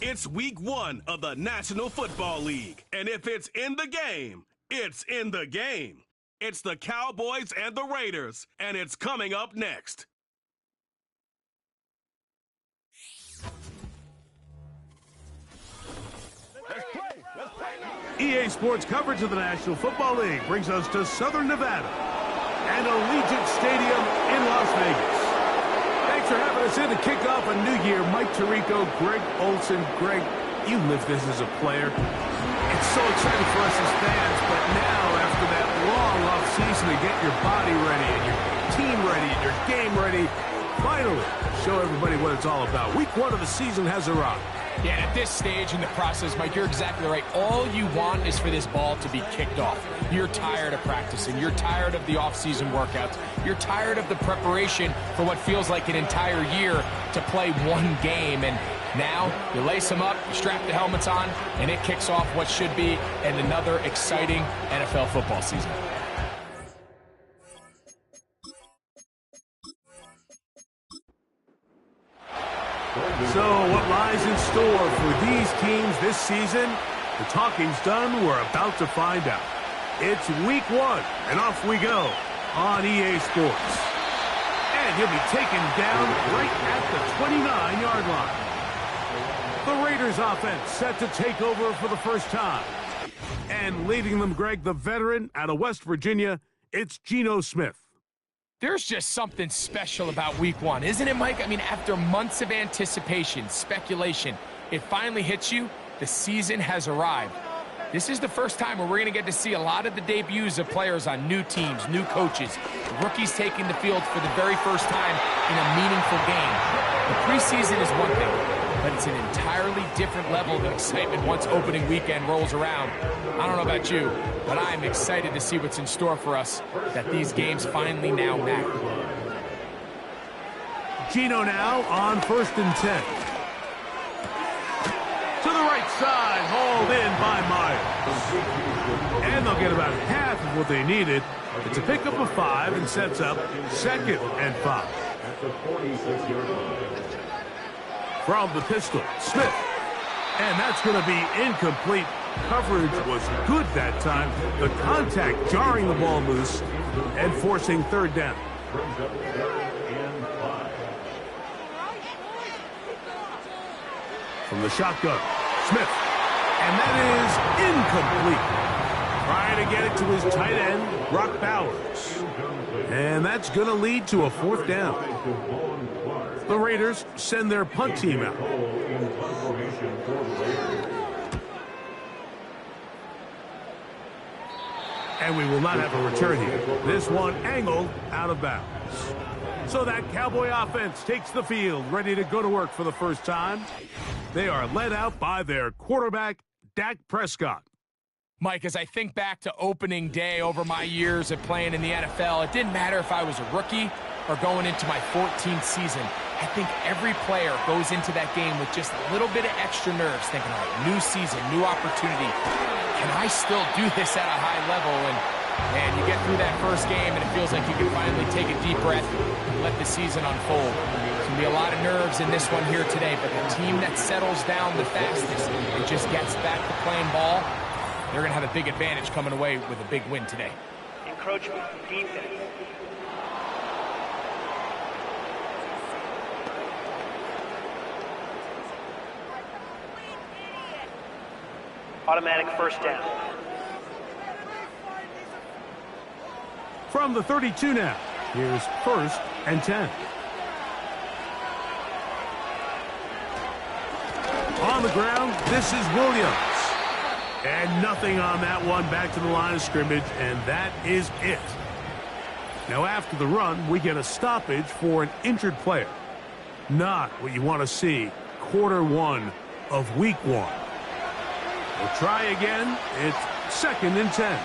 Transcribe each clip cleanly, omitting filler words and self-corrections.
It's week 1 of the National Football League, and if it's in the game, it's in the game. It's the Cowboys and the Raiders, and it's coming up next. EA Sports coverage of the National Football League brings us to Southern Nevada and Allegiant Stadium in Las Vegas. Thanks for having us in to kick off a new year. Mike Tirico, Greg Olson. Greg, you lived this as a player. It's so exciting for us as fans, but now after that long off-season to get your body ready and your team ready and your game ready, finally show everybody what it's all about. Week 1 of the season has arrived. Yeah, at this stage in the process, Mike, you're exactly right. All you want is for this ball to be kicked off. You're tired of practicing. You're tired of the off-season workouts. You're tired of the preparation for what feels like an entire year to play one game. And now you lace them up, you strap the helmets on, and it kicks off what should be another exciting NFL football season. So what lies in store for these teams this season? The talking's done. We're about to find out. It's week 1, and off we go on EA Sports. And he'll be taken down right at the 29-yard line. The Raiders offense set to take over for the first time. And leading them, Greg, the veteran out of West Virginia, it's Geno Smith. There's just something special about week 1, isn't it, Mike? I mean, after months of anticipation, speculation, it finally hits you. The season has arrived. This is the first time where we're going to get to see a lot of the debuts of players on new teams, new coaches, rookies taking the field for the very first time in a meaningful game. The preseason is one thing, but it's an entirely different level of excitement once opening weekend rolls around. I don't know about you, but I'm excited to see what's in store for us, that these games finally now matter. Geno now on 1st and 10. To the right side, hauled in by Myers. And they'll get about half of what they needed. It's a pickup of 5 and sets up 2nd and 5. From the pistol, Smith. And that's going to be incomplete. Coverage was good that time. The contact jarring the ball loose and forcing 3rd down. From the shotgun, Smith. And that is incomplete. Trying to get it to his tight end, Brock Bowers. And that's going to lead to a 4th down. The Raiders send their punt team out. And we will not have a return here. This one angled out of bounds. So that Cowboy offense takes the field, ready to go to work for the first time. They are led out by their quarterback, Dak Prescott. Mike, as I think back to opening day over my years of playing in the NFL, it didn't matter if I was a rookie or going into my 14th season. I think every player goes into that game with just a little bit of extra nerves, thinking, all right, new season, new opportunity. Can I still do this at a high level? And man, you get through that first game and it feels like you can finally take a deep breath and let the season unfold. There's going to be a lot of nerves in this one here today, but the team that settles down the fastest and just gets back to playing ball, they're going to have a big advantage coming away with a big win today. Encroachment, defense. Automatic 1st down. From the 32 now, here's 1st and 10. on the ground. This is Williams. And nothing on that one. Back to the line of scrimmage, and that is it. Now after the run, we get a stoppage for an injured player. Not what you want to see. Quarter one of week one. We'll try again. It's 2nd and 10.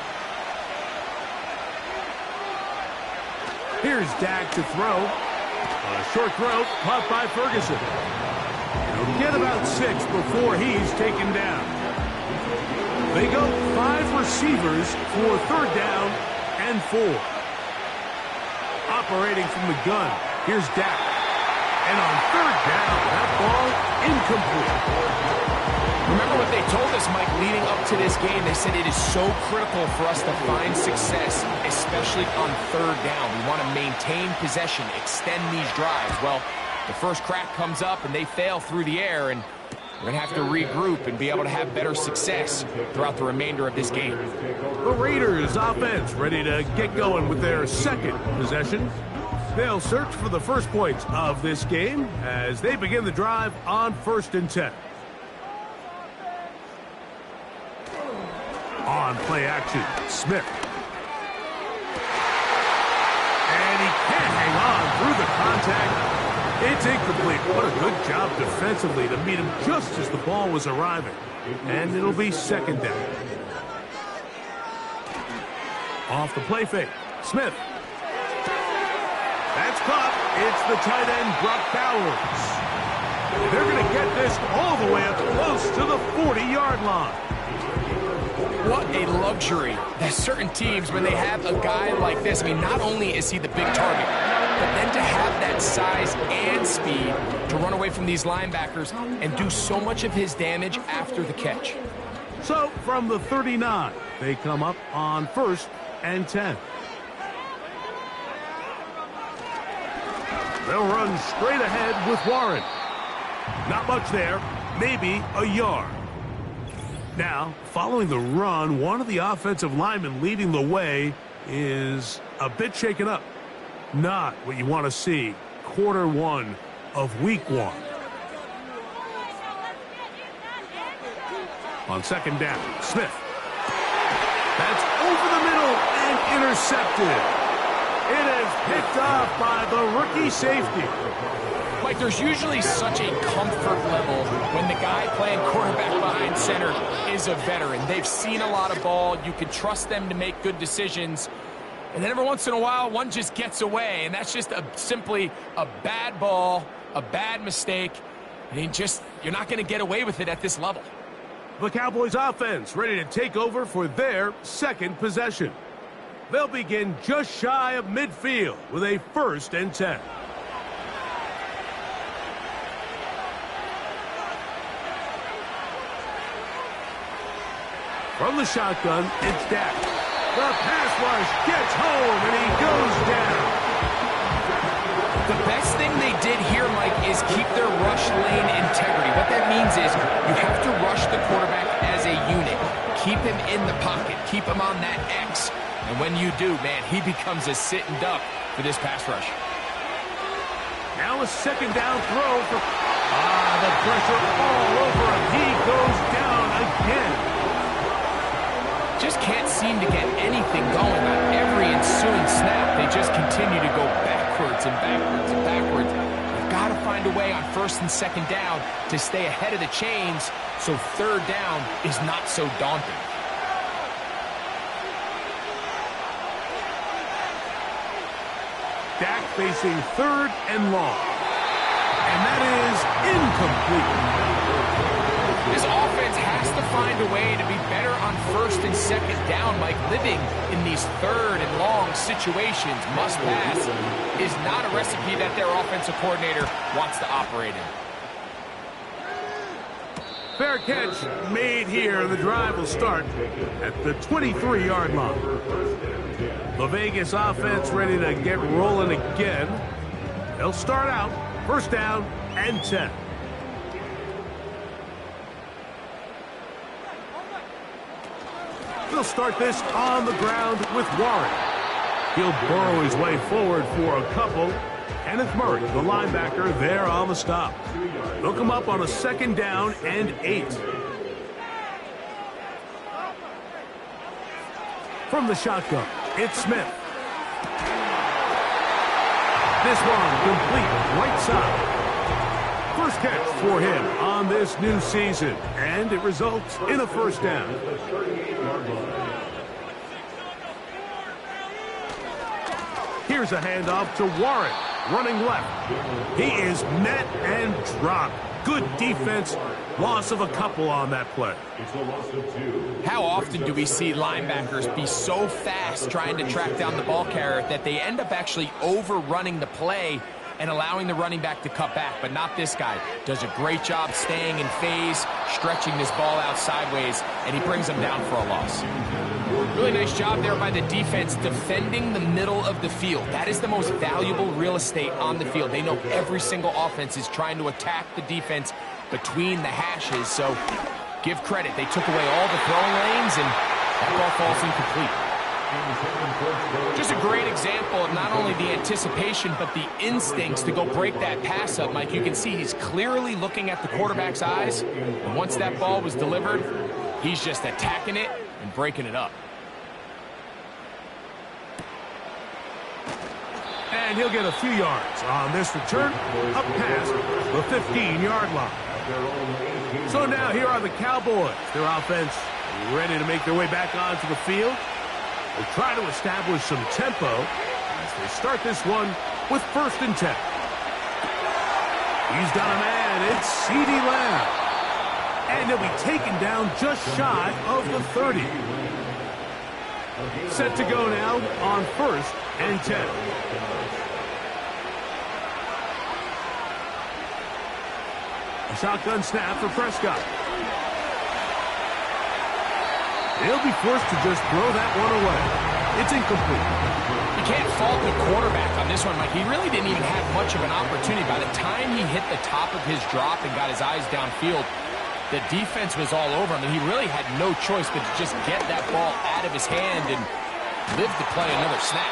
Here's Dak to throw. A short throw, caught by Ferguson. He'll get about 6 before he's taken down. They go 5 receivers for 3rd down and 4. Operating from the gun, here's Dak. And on 3rd down, that ball incomplete. Remember what they told us, Mike, leading up to this game. They said it is so critical for us to find success, especially on 3rd down. We want to maintain possession, extend these drives. Well, the first crack comes up, and they fail through the air, and we're going to have to regroup and be able to have better success throughout the remainder of this game. The Raiders offense ready to get going with their 2nd possession. They'll search for the first points of this game as they begin the drive on 1st and 10. On play action, Smith. And he can't hang on through the contact. It's incomplete. What a good job defensively to meet him just as the ball was arriving. And it'll be 2nd down. Off the play fake, Smith. That's caught. It's the tight end, Brock Bowers. They're going to get this all the way up close to the 40-yard line. What a luxury that certain teams, when they have a guy like this, I mean, not only is he the big target, but then to have that size and speed to run away from these linebackers and do so much of his damage after the catch. So from the 39, they come up on 1st and 10. They'll run straight ahead with Warren. Not much there, maybe a yard. Now, following the run, one of the offensive linemen leading the way is a bit shaken up. Not what you want to see. Quarter one of week one. On 2nd down, Smith. That's over the middle and intercepted. It is picked off by the rookie safety. Mike, there's usually such a comfort level when the guy playing quarterback behind center is a veteran. They've seen a lot of ball. You can trust them to make good decisions. And then every once in a while, one just gets away. And that's just simply a bad ball, a bad mistake. I mean, you're not going to get away with it at this level. The Cowboys offense ready to take over for their 2nd possession. They'll begin just shy of midfield with a 1st and 10. From the shotgun, it's Dak. The pass rush gets home, and he goes down. The best thing they did here, Mike, is keep their rush lane integrity. What that means is you have to rush the quarterback as a unit. Keep him in the pocket. Keep him on that X. And when you do, man, he becomes a sitting duck for this pass rush. Now a 2nd down throw for... the pressure all over him. He goes down again. Just can't seem to get anything going on every ensuing snap. They just continue to go backwards and backwards and backwards. They've got to find a way on 1st and 2nd down to stay ahead of the chains so 3rd down is not so daunting. Dak facing 3rd and long. And that is incomplete. This offense has to find a way to be better on 1st and 2nd down, Mike. Living in these 3rd and long situations, must pass, is not a recipe that their offensive coordinator wants to operate in. Fair catch made here. The drive will start at the 23-yard line. The Vegas offense ready to get rolling again. They'll start out 1st down and 10. They'll start this on the ground with Warren. He'll burrow his way forward for a couple, Kenneth Murray, the linebacker, there on the stop. They'll come up on a 2nd down and 8. From the shotgun, it's Smith. This one complete right side. First catch for him on this new season, and it results in a 1st down. Here's a handoff to Warren, running left. He is met and dropped. Good defense. Loss of a couple on that play. How often do we see linebackers be so fast trying to track down the ball carrier that they end up actually overrunning the play and allowing the running back to cut back? But not this guy. Does a great job staying in phase, stretching this ball out sideways, and he brings them down for a loss. Really nice job there by the defense defending the middle of the field. That is the most valuable real estate on the field. They know every single offense is trying to attack the defense between the hashes, so give credit. They took away all the throwing lanes, and that ball falls incomplete. Just a great example of not only the anticipation, but the instincts to go break that pass up, Mike. You can see he's clearly looking at the quarterback's eyes, and once that ball was delivered, he's just attacking it and breaking it up. And he'll get a few yards on this return, up past the 15-yard line. So now here are the Cowboys. Their offense ready to make their way back onto the field. They try to establish some tempo as they start this one with 1st and 10. He's got a man. It's C.D. Lamb. And he'll be taken down just shy of the 30. Set to go now on 1st and 10. A shotgun snap for Prescott. He'll be forced to just throw that one away. It's incomplete. You can't fault the quarterback on this one, Mike. He really didn't even have much of an opportunity. By the time he hit the top of his drop and got his eyes downfield, the defense was all over him, and he really had no choice but to just get that ball out of his hand and live to play another snap.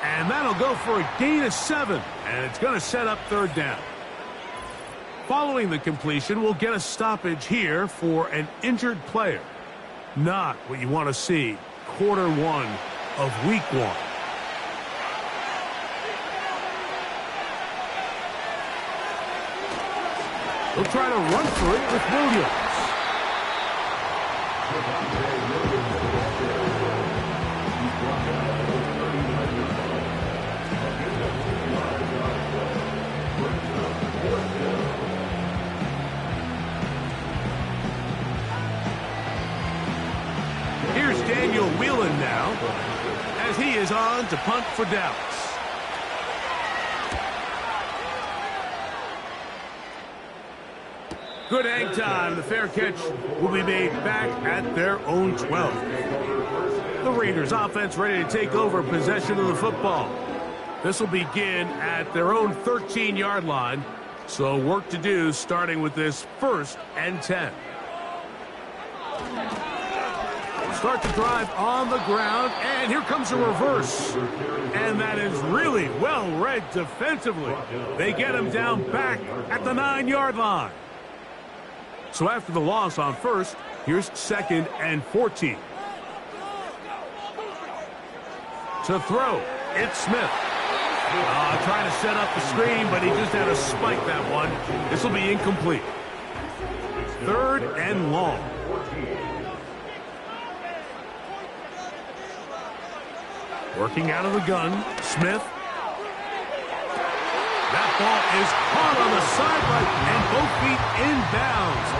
And that'll go for a gain of 7, and it's going to set up 3rd down. Following the completion, we'll get a stoppage here for an injured player. Not what you want to see quarter 1 of week 1. They'll try to run for it with Williams. Here's Daniel Whelan now as he is on to punt for Dallas. Good hang time. The fair catch will be made back at their own 12. The Raiders offense ready to take over possession of the football. This will begin at their own 13-yard line. So work to do starting with this 1st and 10. Start the drive on the ground, and here comes a reverse. And that is really well read defensively. They get him down back at the 9-yard line. So after the loss on 1st, here's 2nd and 14. To throw, it's Smith. Trying to set up the screen, but he just had to spike that one. This will be incomplete. 3rd and long. Working out of the gun, Smith. That ball is caught on the sideline, and both feet inbounds.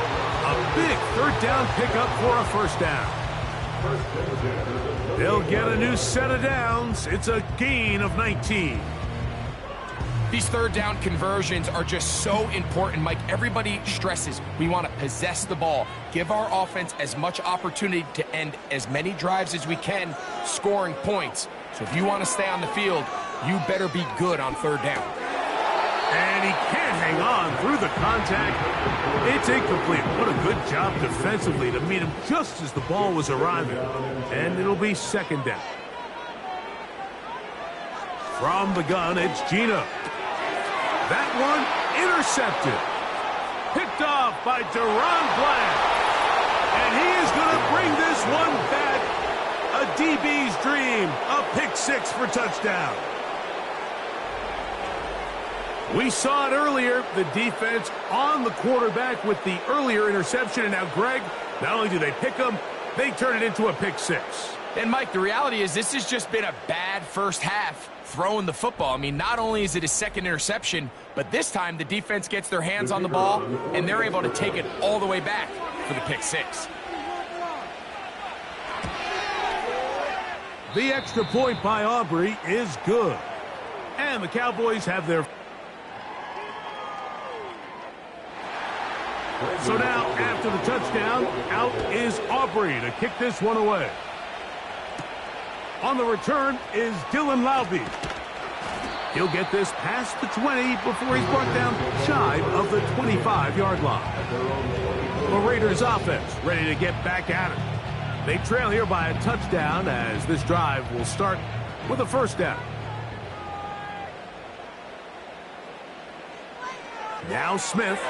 A big 3rd down pickup for a 1st down. They'll get a new set of downs. It's a gain of 19. These 3rd down conversions are just so important, Mike. Everybody stresses we want to possess the ball, give our offense as much opportunity to end as many drives as we can, scoring points. So if you want to stay on the field, you better be good on 3rd down. And he can't hang on through the contact. It's incomplete. What a good job defensively to meet him just as the ball was arriving. And it'll be 2nd down. From the gun, it's Gino. That one intercepted. Picked off by Deron Bland. And he is going to bring this one back. A DB's dream. A pick six for touchdown. We saw it earlier. The defense on the quarterback with the earlier interception. And now, Greg, not only do they pick him, they turn it into a pick six. And, Mike, the reality is this has just been a bad first half throwing the football. I mean, not only is it his second interception, but this time the defense gets their hands on the ball, and they're able to take it all the way back for the pick six. The extra point by Aubrey is good. And the Cowboys have their... So now, after the touchdown, out is Aubrey to kick this one away. On the return is Dylan Laube. He'll get this past the 20 before he's brought down shy of the 25-yard line. The Raiders offense ready to get back at it. They trail here by a touchdown as this drive will start with a first down. Now Smith.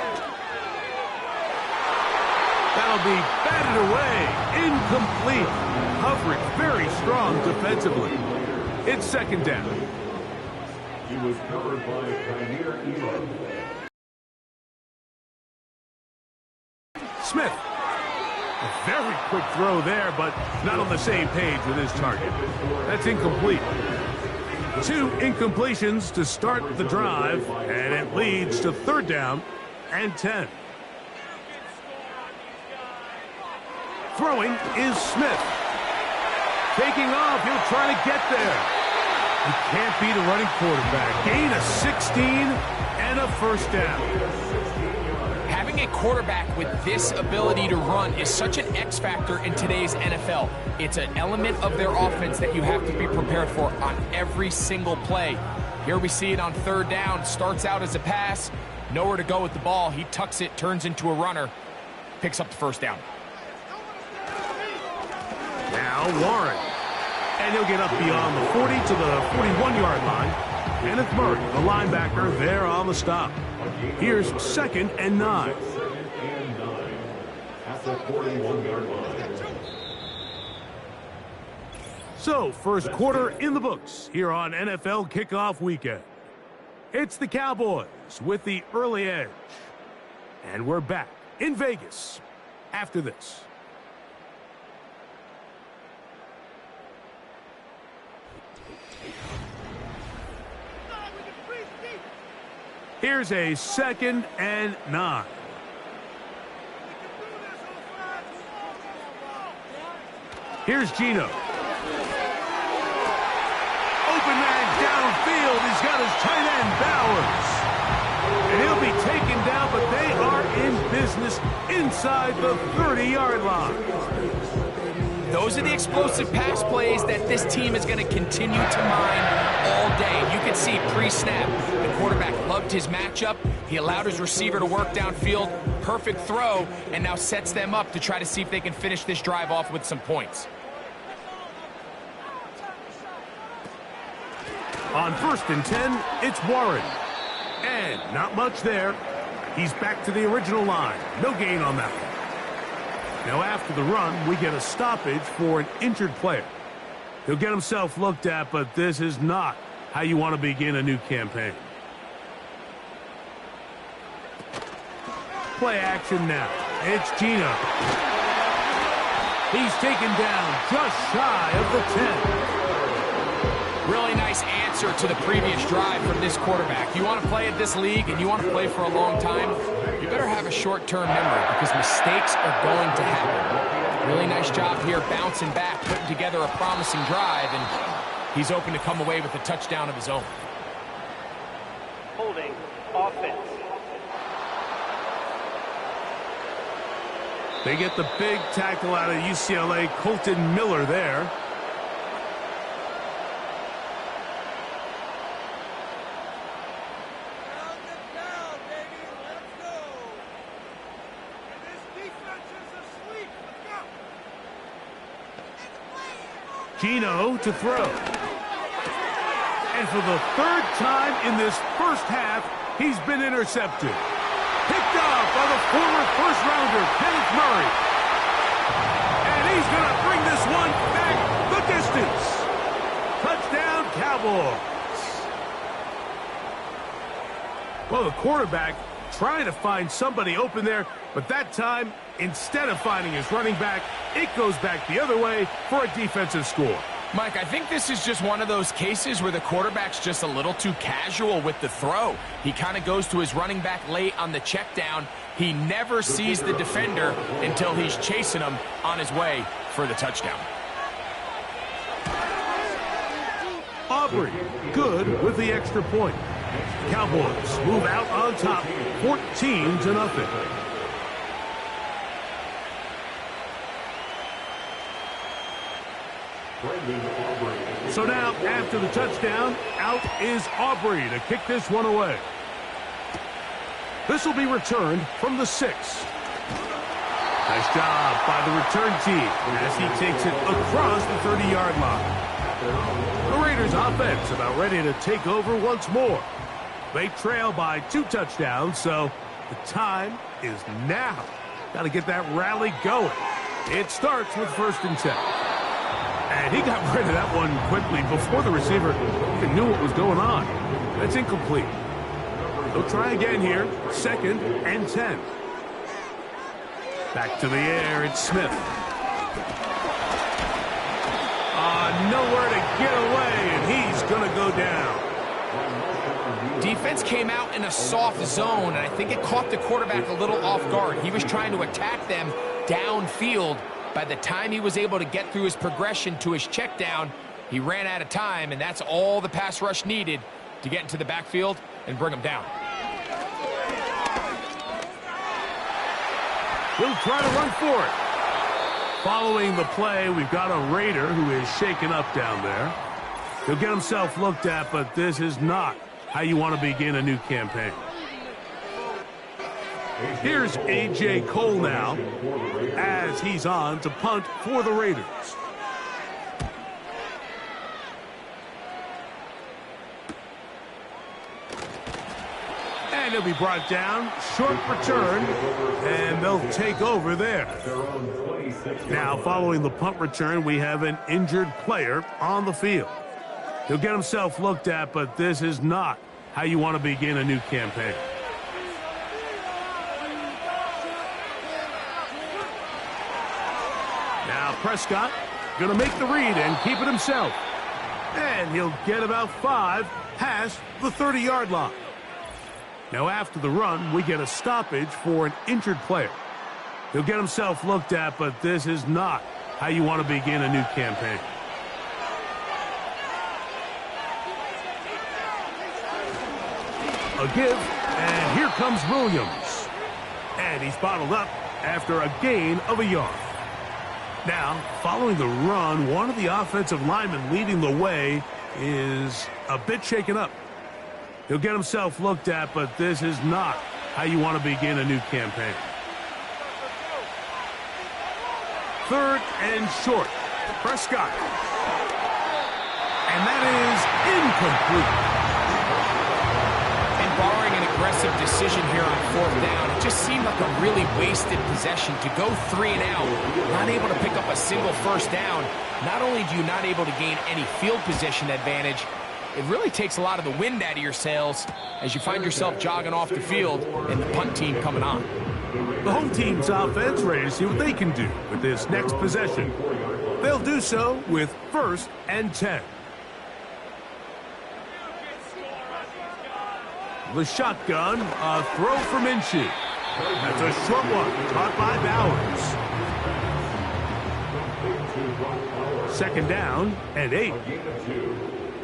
That'll be batted away. Incomplete. Coverage very strong defensively. It's second down. He was covered by Pioneer Elam. Smith. A very quick throw there, but not on the same page with his target. That's incomplete. 2 incompletions to start the drive, and it leads to third down and 10. Throwing is Smith. Taking off, he'll try to get there. He can't beat a running quarterback. Gain of 16 and a first down. Having a quarterback with this ability to run is such an X factor in today's NFL. It's an element of their offense that you have to be prepared for on every single play. Here we see it on third down. Starts out as a pass. Nowhere to go with the ball. He tucks it, turns into a runner. Picks up the first down. Now Warren. And he'll get up beyond the 40 to the 41-yard line. Kenneth Murray, the linebacker, there on the stop. Here's second and 9. At the 41-yard line. So, first quarter in the books here on NFL Kickoff Weekend. It's the Cowboys with the early edge. And we're back in Vegas after this. Here's a second and 9. Here's Gino. Open man downfield. He's got his tight end, Bowers. And he'll be taken down, but they are in business inside the 30-yard line. Those are the explosive pass plays that this team is going to continue to mine all day. You can see pre-snap, the quarterback loved his matchup. He allowed his receiver to work downfield. Perfect throw, and now sets them up to try to see if they can finish this drive off with some points. On first and 10, it's Warren. And not much there. He's back to the original line. No gain on that one. Now after the run, we get a stoppage for an injured player. He'll get himself looked at, but this is not how you want to begin a new campaign. Play action now. It's Gino. He's taken down just shy of the 10. Really nice answer to the previous drive from this quarterback. You want to play at this league and you want to play for a long time, you better have a short-term memory because mistakes are going to happen. Really nice job here bouncing back, putting together a promising drive, and he's open to come away with a touchdown of his own. Holding offense. They get the big tackle out of UCLA, Colton Miller there. Gino to throw. And And for the third time in this first half, he's been intercepted. Picked off by the former first-rounder, Kenneth Murray. And he's going to bring this one back the distance. Touchdown, Cowboys. Well, the quarterback trying to find somebody open there, but that time, instead of finding his running back, it goes back the other way for a defensive score. Mike, I think this is just one of those cases where the quarterback's just a little too casual with the throw. He kind of goes to his running back late on the check down. He never sees the defender until he's chasing him on his way for the touchdown. Aubrey, good with the extra point. Cowboys move out on top, 14-0. So now, after the touchdown, out is Aubrey to kick this one away. This will be returned from the 6. Nice job by the return team as he takes it across the 30-yard line. The Raiders offense about ready to take over once more. They trail by 2 touchdowns, so the time is now. Got to get that rally going. It starts with 1st and 10. And he got rid of that one quickly before the receiver even knew what was going on. That's incomplete. They'll try again here. 2nd and 10. Back to the air, it's Smith. Nowhere to get away, and he's going to go down. Defense came out in a soft zone, and I think it caught the quarterback a little off guard. He was trying to attack them downfield. By the time he was able to get through his progression to his check down, he ran out of time, and that's all the pass rush needed to get into the backfield and bring him down. He'll try to run for it. Following the play, we've got a Raider who is shaken up down there. He'll get himself looked at, but this is not how you want to begin a new campaign. Here's A.J. Cole now as he's on to punt for the Raiders. And he'll be brought down. Short return, and they'll take over there. Now, following the punt return, we have an injured player on the field. He'll get himself looked at, but this is not how you want to begin a new campaign. Now Prescott going to make the read and keep it himself. And he'll get about 5 past the 30-yard line. Now after the run, we get a stoppage for an injured player. He'll get himself looked at, but this is not how you want to begin a new campaign. A give, and here comes Williams. And he's bottled up after a gain of a yard. Now, following the run, one of the offensive linemen leading the way is a bit shaken up. He'll get himself looked at, but this is not how you want to begin a new campaign. 3rd and short. Prescott. And that is incomplete. Barring an aggressive decision here on 4th down, it just seemed like a really wasted possession to go 3 and out, not able to pick up a single 1st down. Not only do you not able to gain any field position advantage, it really takes a lot of the wind out of your sails as you find yourself jogging off the field and the punt team coming on. The home team's offense ready to see what they can do with this next possession. They'll do so with 1st and 10. The shotgun, a throw from Minshew. That's a short one, caught by Bowers. 2nd down and 8.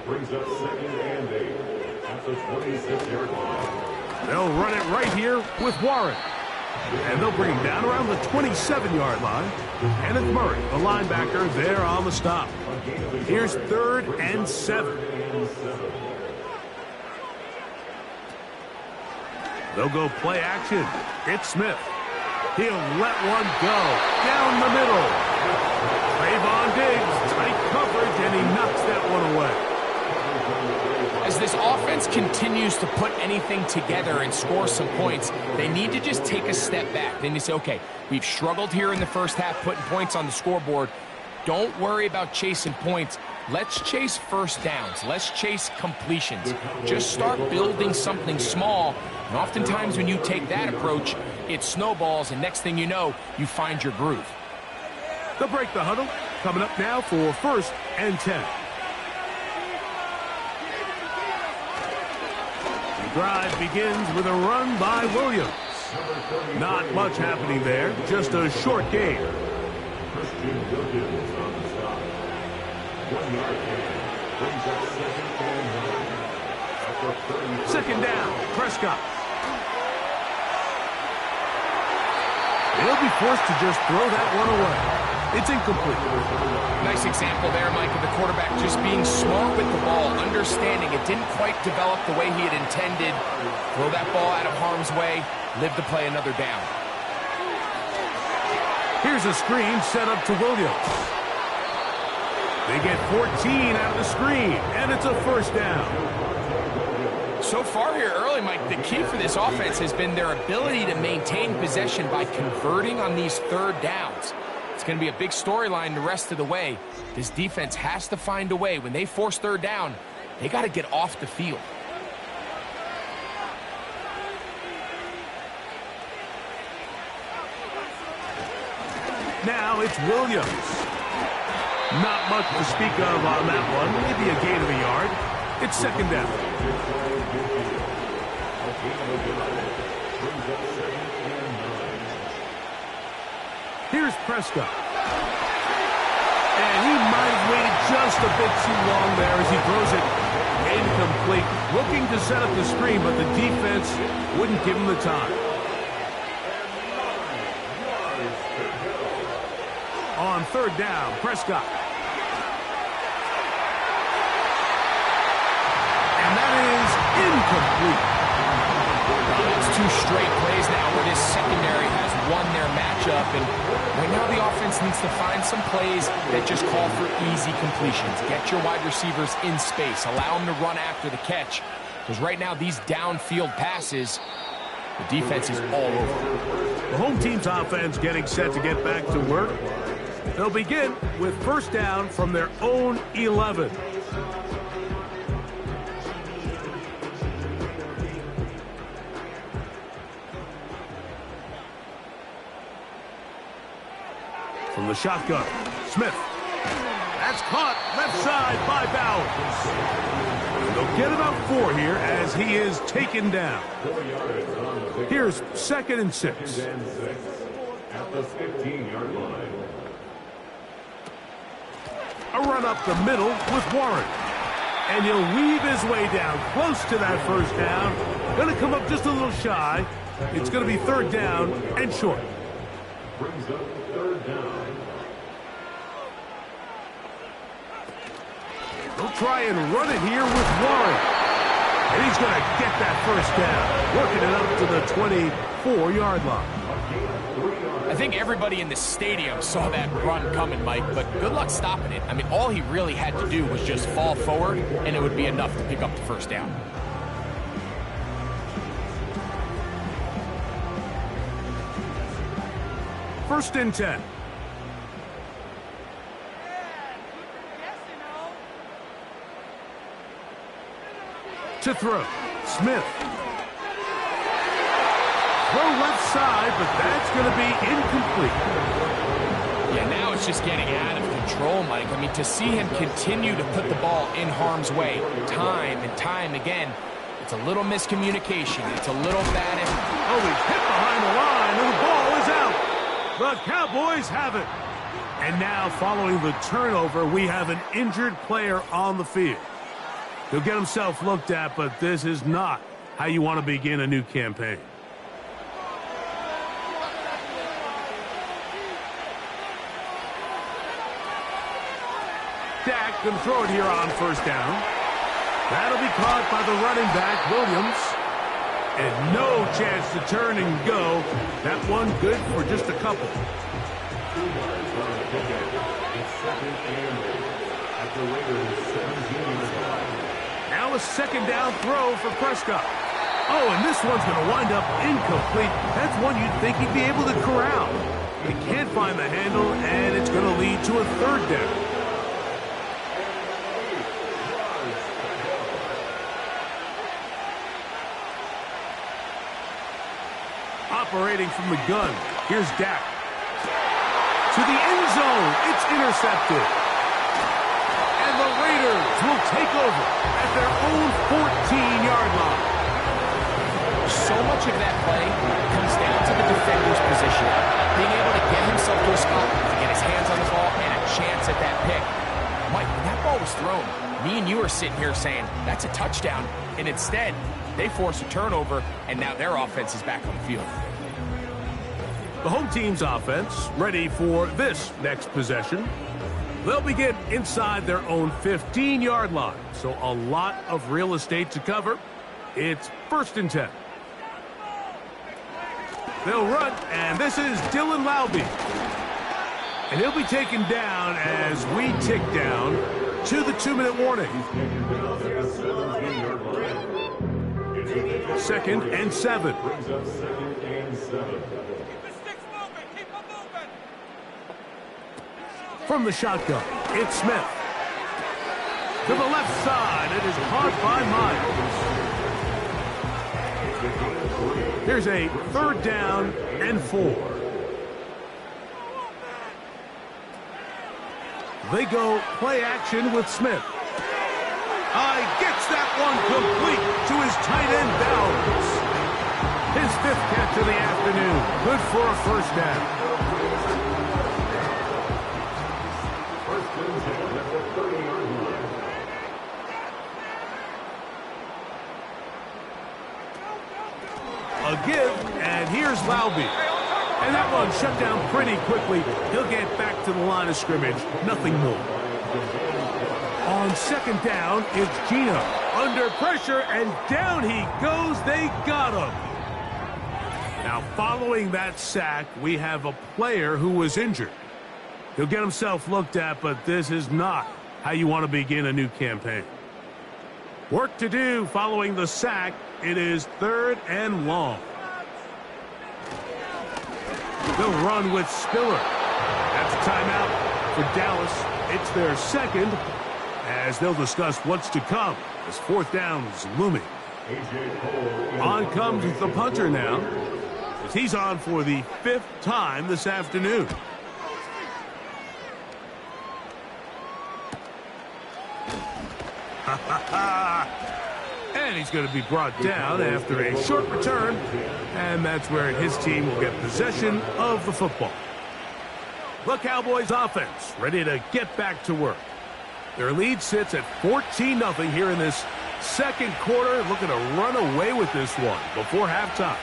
Brings up 2nd and 8 at the 26-yard line. They'll run it right here with Warren. And they'll bring him down around the 27-yard line. And it's Murray, the linebacker, there on the stop. Here's 3rd and 7. They'll go play action. It's Smith. He'll let one go down the middle. Trayvon Diggs, tight coverage, and he knocks that one away. As this offense continues to put anything together and score some points, they need to just take a step back. Then you say, okay, we've struggled here in the first half putting points on the scoreboard. Don't worry about chasing points. Let's chase first downs. Let's chase completions. Just start building something small. And oftentimes when you take that approach, it snowballs, and next thing you know, you find your groove. They'll break the huddle. Coming up now for 1st and 10. The drive begins with a run by Williams. Not much happening there, just a short gain. Second down, Prescott. He'll be forced to just throw that one away. It's incomplete. Nice example there, Mike, of the quarterback just being smart with the ball, understanding it didn't quite develop the way he had intended. Throw that ball out of harm's way, live to play another down. Here's a screen set up to Williams. They get 14 out of the screen, and it's a first down. So far here early, Mike, the key for this offense has been their ability to maintain possession by converting on these third downs. It's going to be a big storyline the rest of the way. This defense has to find a way. When they force third down, they got to get off the field. Now it's Williams. Not much to speak of on that one. Maybe a gain of a yard. It's second down. Here's Prescott. And he might have waited just a bit too long there as he throws it incomplete. Looking to set up the screen, but the defense wouldn't give him the time. On third down, Prescott. And that is incomplete. It's 2 straight plays now where this secondary has won their matchup, and right now the offense needs to find some plays that just call for easy completions. Get your wide receivers in space. Allow them to run after the catch, because right now these downfield passes, the defense is all over. The home team's offense getting set to get back to work. They'll begin with first down from their own 11. From the shotgun, Smith. That's caught left side by Bowers. And they'll get about 4 here as he is taken down. Here's 2nd and 6. At the 15-yard line. A run up the middle with Warren. And he'll weave his way down close to that first down. Going to come up just a little shy. It's going to be third down and short. Brings up third down. They'll try and run it here with Warren. And he's going to get that first down. Working it up to the 24-yard line. I think everybody in the stadium saw that run coming, Mike, but good luck stopping it. I mean, all he really had to do was just fall forward, and it would be enough to pick up the first down. First and 10. To throw, Smith. Throw left side, but that's going to be incomplete. Yeah, now it's just getting out of control, Mike. I mean, to see him continue to put the ball in harm's way time and time again, it's a little miscommunication. It's a little bad. Oh, he's hit behind the line, and the ball is out. The Cowboys have it. And now, following the turnover, we have an injured player on the field. He'll get himself looked at, but this is not how you want to begin a new campaign. Dak can throw it here on first down. That'll be caught by the running back, Williams. And no chance to turn and go. That one good for just a couple. Now a second down throw for Prescott. Oh, and this one's going to wind up incomplete. That's one you'd think he'd be able to corral. He can't find the handle, and it's going to lead to a third down. Operating from the gun, here's Dak. To the end zone, it's intercepted. And the Raiders will take over at their own 14-yard line. So much of that play comes down to the defender's position. Being able to get himself to a spot, to get his hands on the ball, and a chance at that pick. Mike, when that ball was thrown, me and you are sitting here saying, that's a touchdown. And instead, they force a turnover, and now their offense is back on the field. The home team's offense ready for this next possession. They'll begin inside their own 15-yard line, so a lot of real estate to cover. It's 1st and 10. They'll run, and this is Dylan Laube. And he'll be taken down as we tick down to the 2-minute warning. 2nd and 7. From the shotgun, it's Smith. To the left side, it is caught by Myers. Here's a 3rd down and 4. They go play action with Smith. Gets that one complete to his tight end Downs. His 5th catch of the afternoon. Good for a 1st down. A give, and here's Laube. And that one shut down pretty quickly. He'll get back to the line of scrimmage. Nothing more. On 2nd down, it's Gino. Under pressure, and down he goes. They got him. Now, following that sack, we have a player who was injured. He'll get himself looked at, but this is not how you want to begin a new campaign. Work to do following the sack. It is 3rd and long. They'll run with Spiller. That's a timeout for Dallas. It's their 2nd, as they'll discuss what's to come as 4th down is looming. On comes the punter now, as he's on for the 5th time this afternoon. And he's going to be brought down after a short return, and that's where his team will get possession of the football. The Cowboys offense ready to get back to work. Their lead sits at 14-0 here in this 2nd quarter, looking to run away with this one before halftime.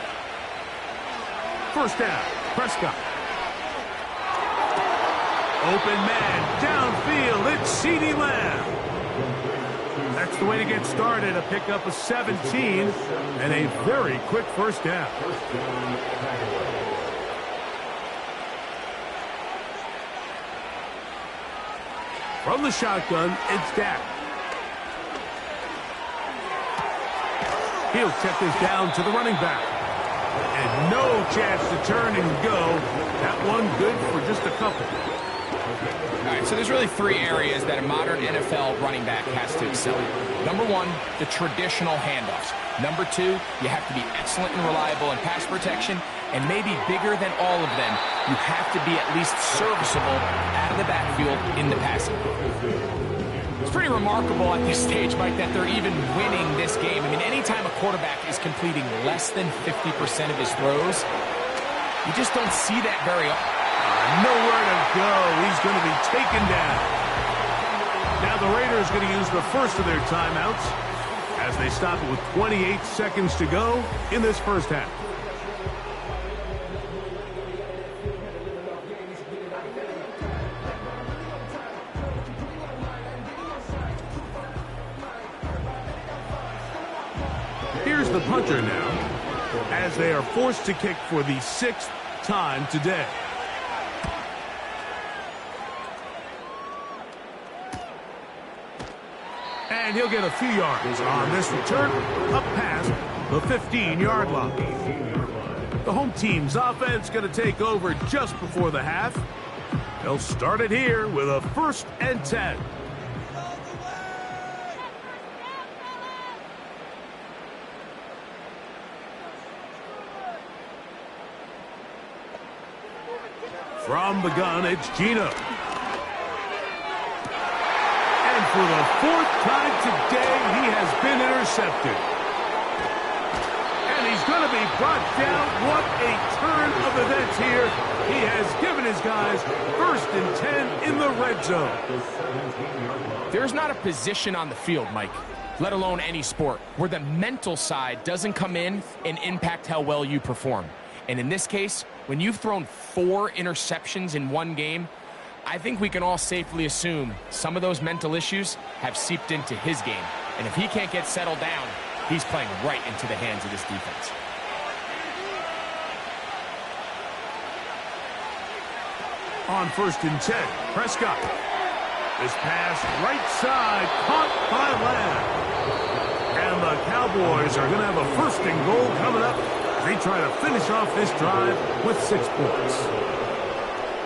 1st down, Prescott. Open man, downfield, it's CeeDee Lamb. That's the way to get started, a pickup of 17 and a very quick 1st down. From the shotgun, it's Dak. He'll check this down to the running back. And no chance to turn and go. That one good for just a couple. All right, so there's really 3 areas that a modern NFL running back has to excel in. Number 1, the traditional handoffs. Number 2, you have to be excellent and reliable in pass protection. And maybe bigger than all of them, you have to be at least serviceable out of the backfield in the passing. It's pretty remarkable at this stage, Mike, that they're even winning this game. I mean, anytime a quarterback is completing less than 50% of his throws, you just don't see that very often. Nowhere to go. He's going to be taken down. Now the Raiders going to use the first of their timeouts as they stop it with 28 seconds to go in this 1st half. Here's the punter now as they are forced to kick for the 6th time today. And he'll get a few yards on this return up past the 15-yard line. The home team's offense going to take over just before the half. They'll start it here with a 1st and 10. From the gun, it's Gino. And for the 4th time today, he has been intercepted. And he's going to be brought down. What a turn of events here. He has given his guys 1st and 10 in the red zone. There's not a position on the field, Mike, let alone any sport, where the mental side doesn't come in and impact how well you perform. And in this case, when you've thrown 4 interceptions in one game, I think we can all safely assume some of those mental issues have seeped into his game. And if he can't get settled down, he's playing right into the hands of this defense. On 1st and 10, Prescott. This pass right side, caught by Lamb. And the Cowboys are going to have a 1st and goal coming up as they try to finish off this drive with 6 points.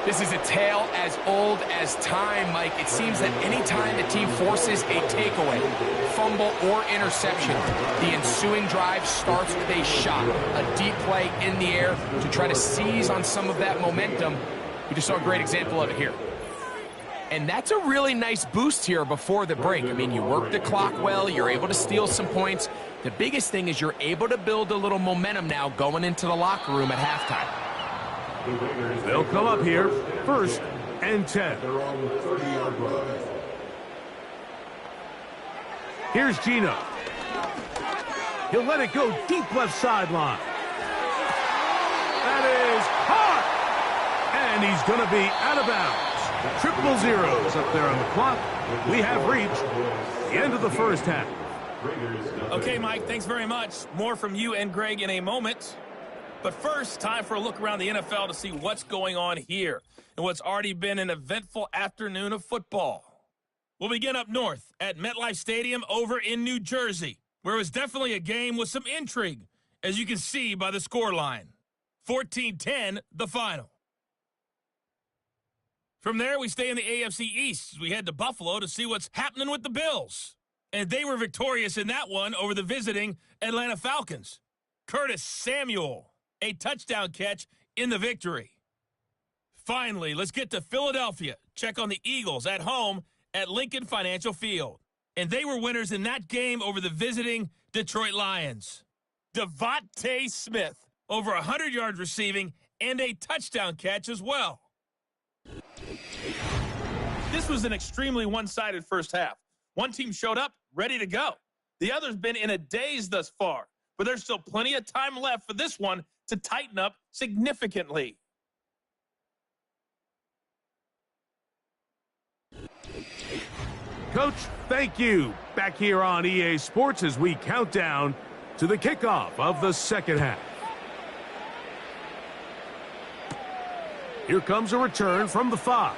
This is a tale as old as time, Mike. It seems that any time the team forces a takeaway, fumble, or interception, the ensuing drive starts with a shot, a deep play in the air to try to seize on some of that momentum. We just saw a great example of it here. And that's a really nice boost here before the break. I mean, you work the clock well, you're able to steal some points. The biggest thing is you're able to build a little momentum now going into the locker room at halftime. They'll come up here, 1st and 10. Here's Gino. He'll let it go deep left sideline. That is caught! And he's going to be out of bounds. 000 up there on the clock. We have reached the end of the 1st half. Okay, Mike, thanks very much. More from you and Greg in a moment. But first, time for a look around the NFL to see what's going on here and what's already been an eventful afternoon of football. We'll begin up north at MetLife Stadium over in New Jersey, where it was definitely a game with some intrigue, as you can see by the scoreline. 14-10, the final. From there, we stay in the AFC East as we head to Buffalo to see what's happening with the Bills. And they were victorious in that one over the visiting Atlanta Falcons. Curtis Samuel, a touchdown catch in the victory. Finally, let's get to Philadelphia. Check on the Eagles at home at Lincoln Financial Field. And they were winners in that game over the visiting Detroit Lions. Devontae Smith, over 100 yards receiving and a touchdown catch as well. This was an extremely one-sided first half. One team showed up, ready to go. The other's been in a daze thus far, but there's still plenty of time left for this one to tighten up significantly. Coach, thank you. Back here on EA Sports as we count down to the kickoff of the 2nd half. Here comes a return from the 5.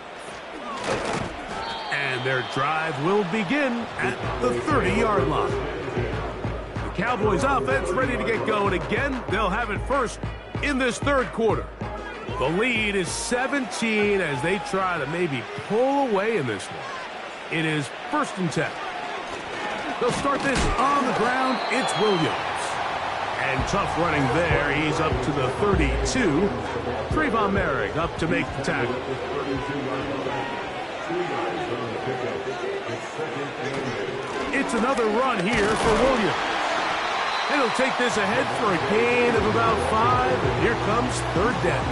And their drive will begin at the 30-yard line. The Cowboys offense ready to get going again. They'll have it first in this 3rd quarter. The lead is 17 as they try to maybe pull away in this one. It is 1st and 10. They'll start this on the ground. It's Williams. And tough running there. He's up to the 32. Trayvon Merrick up to make the tackle. It's another run here for Williams. And he'll take this ahead for a gain of about 5. And here comes 3rd down.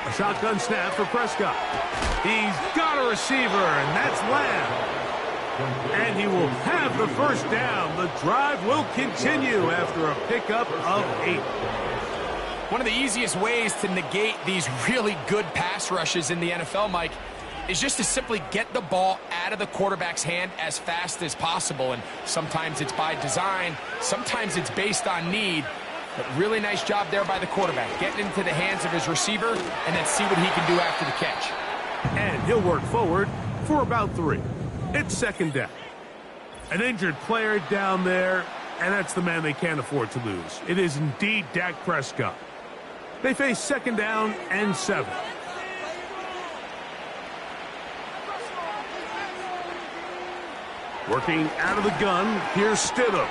A shotgun snap for Prescott. He's got a receiver, and that's Lamb. And he will have the 1st down. The drive will continue after a pickup of 8. One of the easiest ways to negate these really good pass rushes in the NFL, Mike, is just to simply get the ball out of the quarterback's hand as fast as possible. And sometimes it's by design, sometimes it's based on need. But really nice job there by the quarterback, getting into the hands of his receiver, and then see what he can do after the catch. And he'll work forward for about 3. It's second down. An injured player down there, and that's the man they can't afford to lose. It is indeed Dak Prescott. They face second down and 7. Working out of the gun, here's Stidham.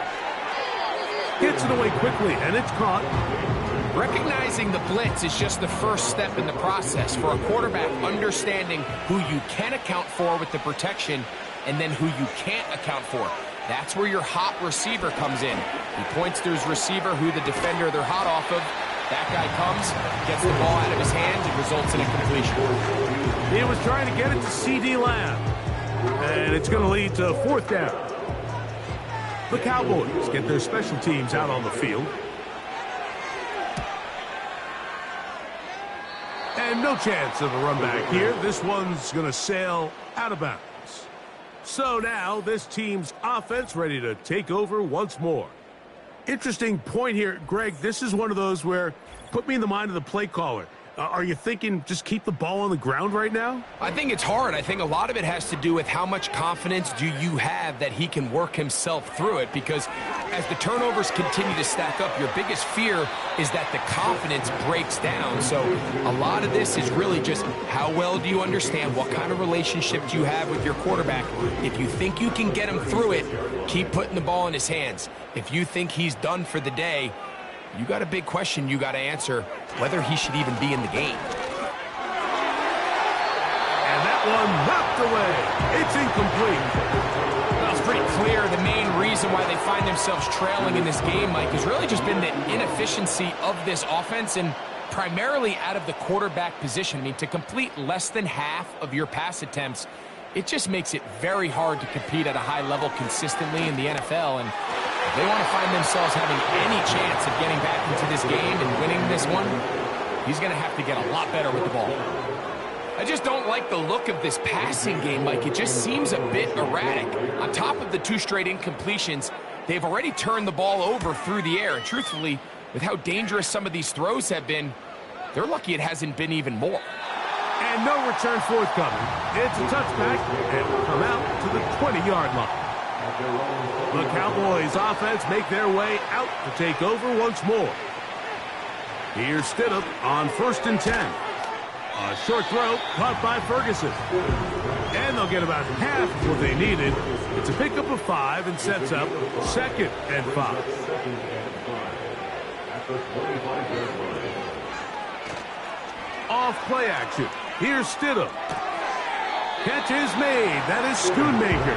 Gets it away quickly, and it's caught. Recognizing the blitz is just the first step in the process for a quarterback understanding who you can account for with the protection and then who you can't account for. That's where your hot receiver comes in. He points to his receiver, who the defender they're hot off of. That guy comes, gets the ball out of his hands, and results in a completion. He was trying to get it to C.D. Lamb, and it's going to lead to 4th down. The Cowboys get their special teams out on the field. And no chance of a run back here. This one's going to sail out of bounds. So now this team's offense ready to take over once more. Interesting point here, Greg. This is one of those where, put me in the mind of the play caller. Are you thinking just keep the ball on the ground right now? I think it's hard. I think a lot of it has to do with how much confidence do you have that he can work himself through it, because as the turnovers continue to stack up, your biggest fear is that the confidence breaks down. So a lot of this is really just how well do you understand, what kind of relationship do you have with your quarterback. If you think you can get him through it, keep putting the ball in his hands. If you think he's done for the day, you got a big question you got to answer, whether he should even be in the game. And that one knocked away. It's incomplete. Well, it's pretty clear the main reason why they find themselves trailing in this game, Mike, has really just been the inefficiency of this offense and primarily out of the quarterback position. I mean, to complete less than half of your pass attempts, it just makes it very hard to compete at a high level consistently in the NFL. And if they want to find themselves having any chance of getting back into this game and winning this one, he's going to have to get a lot better with the ball. I just don't like the look of this passing game, Mike. It just seems a bit erratic. On top of the 2 straight incompletions, they've already turned the ball over through the air. And truthfully, with how dangerous some of these throws have been, they're lucky it hasn't been even more. And no return forthcoming. It's a touchback, and will come out to the 20-yard line. The Cowboys offense make their way out to take over once more. Here's Stidham on 1st and 10. A short throw caught by Ferguson. And they'll get about half of what they needed. It's a pickup of 5 and sets up 2nd and 5. Off play action. Here's Stidham. Catch is made. That is Schoonmaker.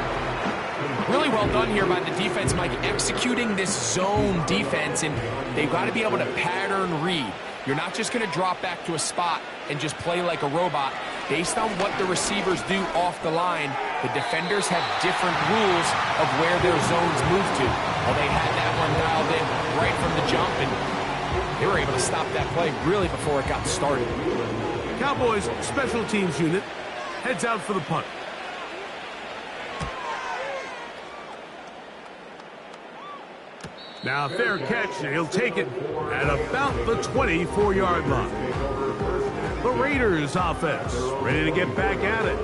Really well done here by the defense, Mike, executing this zone defense, and they've got to be able to pattern read. You're not just going to drop back to a spot and just play like a robot. Based on what the receivers do off the line, the defenders have different rules of where their zones move to. Well, they had that one dialed in right from the jump, and they were able to stop that play really before it got started. Cowboys special teams unit heads out for the punt. Now, fair catch, and he'll take it at about the 24-yard line. The Raiders offense ready to get back at it.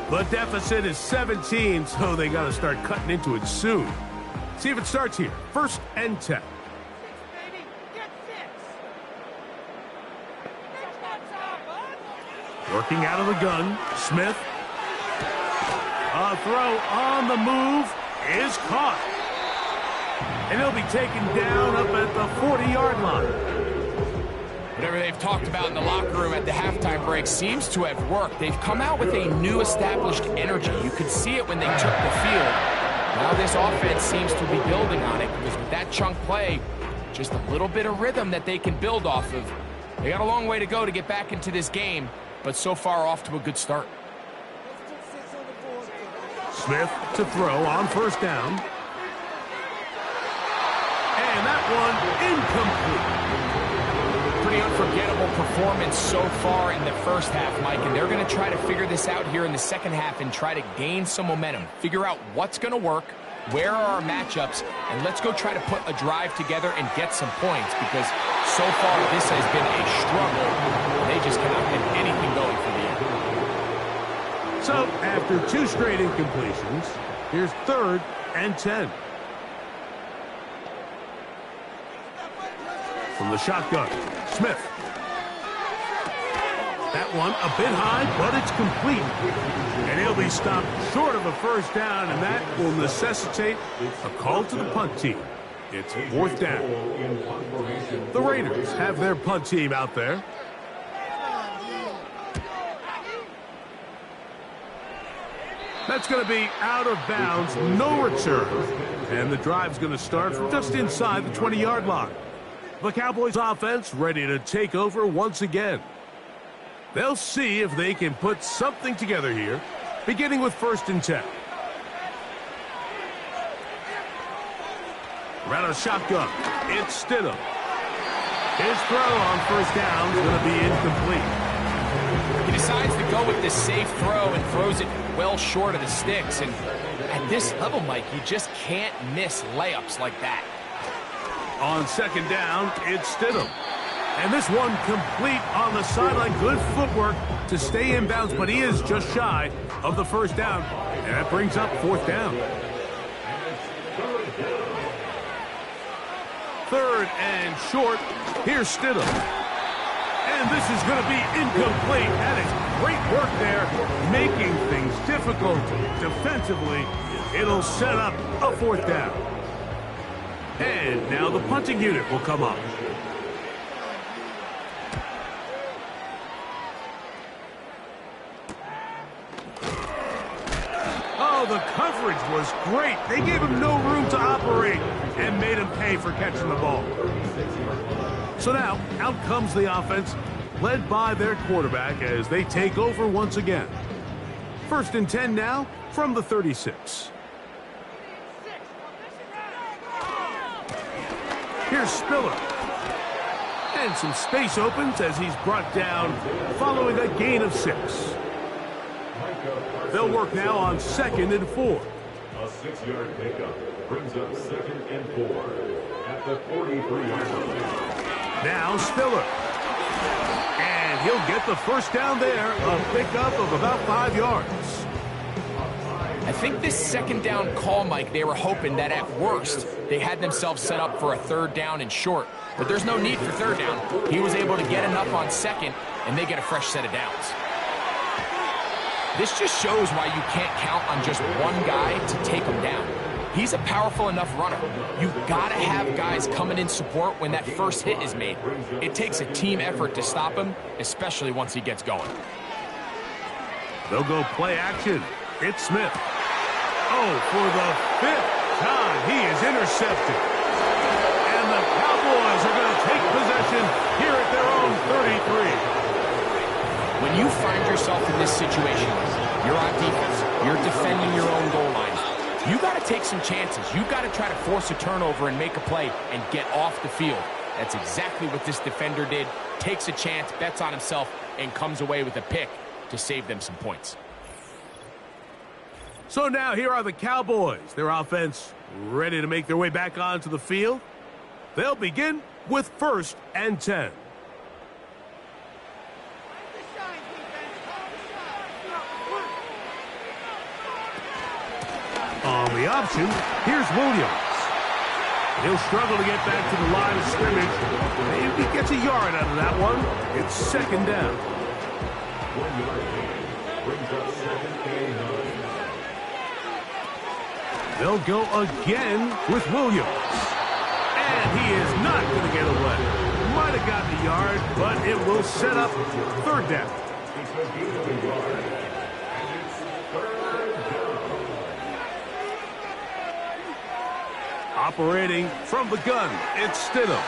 The deficit is 17, so they got to start cutting into it soon. See if it starts here. 1st and 10. Working out of the gun, Smith. A throw on the move is caught. And he'll be taken down up at the 40-yard line. Whatever they've talked about in the locker room at the halftime break seems to have worked. They've come out with a new established energy. You could see it when they took the field. Now this offense seems to be building on it, because with that chunk play, just a little bit of rhythm that they can build off of. They got a long way to go to get back into this game, but so far off to a good start. Smith to throw on 1st down. And that one incomplete. pretty unforgettable performance so far in the first half, Mike, and they're going to try to figure this out here in the second half and try to gain some momentum, figure out what's going to work, where are our matchups, and let's go try to put a drive together and get some points, because so far this has been a struggle. They just cannot get anything going for the end. So, after 2 straight incompletions, here's 3rd and 10. From the shotgun, Smith. That one a bit high, but it's complete. And he'll be stopped short of a first down, and that will necessitate a call to the punt team. It's 4th down. The Raiders have their punt team out there. That's going to be out of bounds, no return. And the drive's going to start from just inside the 20-yard line. The Cowboys offense ready to take over once again. They'll see if they can put something together here, beginning with 1st and 10. Around a shotgun, it's Stidham. His throw on 1st down is going to be incomplete. He decides to go with this safe throw and throws it well short of the sticks. And at this level, Mike, you just can't miss layups like that. On 2nd down, it's Stidham. And this one complete on the sideline. Good footwork to stay in bounds, but he is just shy of the 1st down. And that brings up 4th down. 3rd and short. Here's Stidham. And this is going to be incomplete. That is great work there, making things difficult defensively. It'll set up a 4th down. And now the punting unit will come up. Oh, the coverage was great. They gave him no room to operate and made him pay for catching the ball. So now, out comes the offense, led by their quarterback as they take over once again. 1st and 10 now from the 36. Here's Spiller. And some space opens as he's brought down following a gain of 6. They'll work now on 2nd and 4. A 6-yard pickup brings up 2nd and 4 at the 43-yard line. Now Spiller. And he'll get the 1st down there, a pickup of about 5 yards. I think this 2nd down call, Mike, they were hoping that at worst they had themselves set up for a 3rd down and short. But there's no need for 3rd down. He was able to get enough on 2nd, and they get a fresh set of downs. This just shows why you can't count on just one guy to take him down. He's a powerful enough runner. You've got to have guys coming in support when that first hit is made. It takes a team effort to stop him, especially once he gets going. They'll go play action. It's Smith. Oh, for the 5th time, he is intercepted. And the Cowboys are going to take possession here at their own 33. When you find yourself in this situation, you're on defense, you're defending your own goal line, you got to take some chances. You got to try to force a turnover and make a play and get off the field. That's exactly what this defender did. Takes a chance, bets on himself, and comes away with a pick to save them some points. So now here are the Cowboys. Their offense ready to make their way back onto the field. They'll begin with 1st and 10. On the option, here's Williams. He'll struggle to get back to the line of scrimmage. Maybe he gets a yard out of that one. It's 2nd down. 1 yard gain brings up 2nd and 9. They'll go again with Williams. And he is not going to get away. Might have gotten a yard, but it will set up 3rd down. He's going to give him a yard. And it's 3rd down. Operating from the gun, it's Stidham.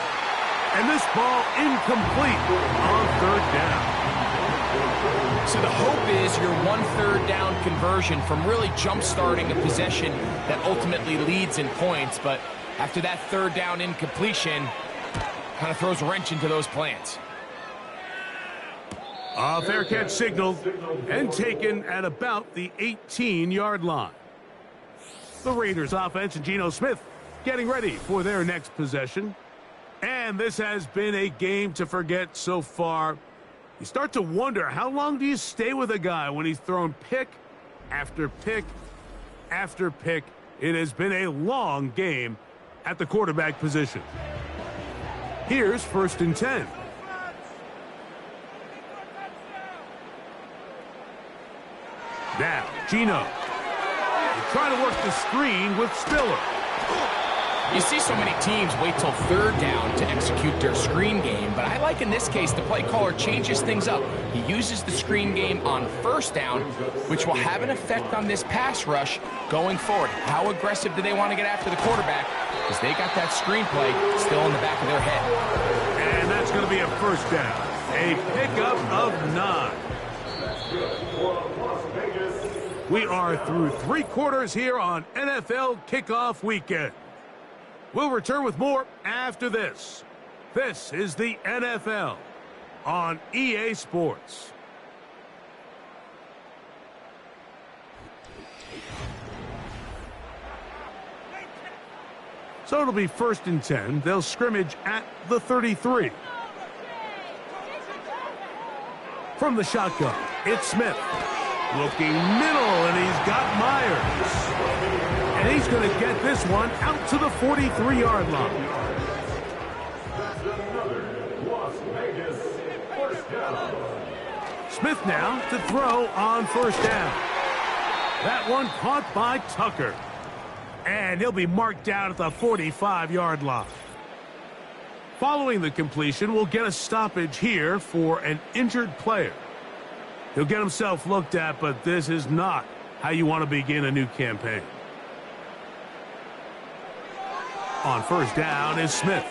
And this ball incomplete on 3rd down. So the hope is your 1/3 down conversion from really jump-starting a possession that ultimately leads in points. But after that 3rd down incompletion, kind of throws a wrench into those plans. A fair catch signaled and taken at about the 18-yard line. The Raiders offense and Geno Smith getting ready for their next possession. And this has been a game to forget so far. You start to wonder, how long do you stay with a guy when he's thrown pick after pick after pick? It has been a long game at the quarterback position. Here's 1st and 10. Now, Geno. They're trying to work the screen with Spiller. You see so many teams wait till 3rd down to execute their screen game, but I like in this case the play caller changes things up. He uses the screen game on 1st down, which will have an effect on this pass rush going forward. How aggressive do they want to get after the quarterback? Because they got that screen play still in the back of their head. And that's going to be a 1st down. A pickup of 9. We are through 3 quarters here on NFL Kickoff Weekend. We'll return with more after this. This is the NFL on EA Sports. So it'll be 1st and 10. They'll scrimmage at the 33. From the shotgun, it's Smith. Looking middle, and he's got Myers. And he's going to get this one out to the 43-yard line. That's another Las Vegas 1st down. Smith now to throw on 1st down. That one caught by Tucker. And he'll be marked down at the 45-yard line. Following the completion, we'll get a stoppage here for an injured player. He'll get himself looked at, but this is not how you want to begin a new campaign. On 1st down is Smith.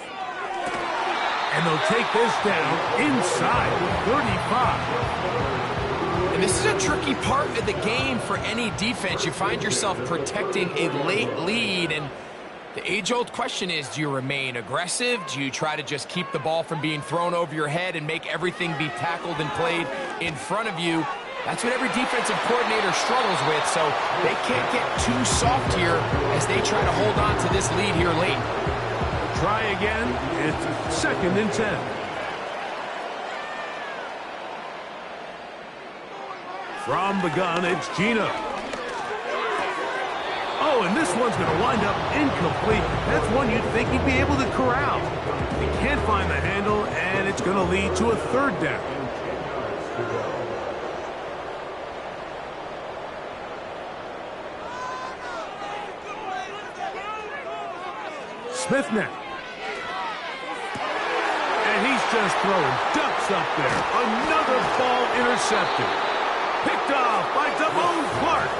And they'll take this down inside 35. And this is a tricky part of the game for any defense. You find yourself protecting a late lead, and the age-old question is, do you remain aggressive? Do you try to just keep the ball from being thrown over your head and make everything be tackled and played in front of you? That's what every defensive coordinator struggles with, so they can't get too soft here as they try to hold on to this lead here late. Try again. It's 2nd and 10. From the gun, it's Geno. Oh, and this one's going to wind up incomplete. That's one you'd think he'd be able to corral. He can't find the handle, and it's going to lead to a 3rd down. Smith now. And he's just throwing ducks up there. Another ball intercepted. Picked off by Damone Clark.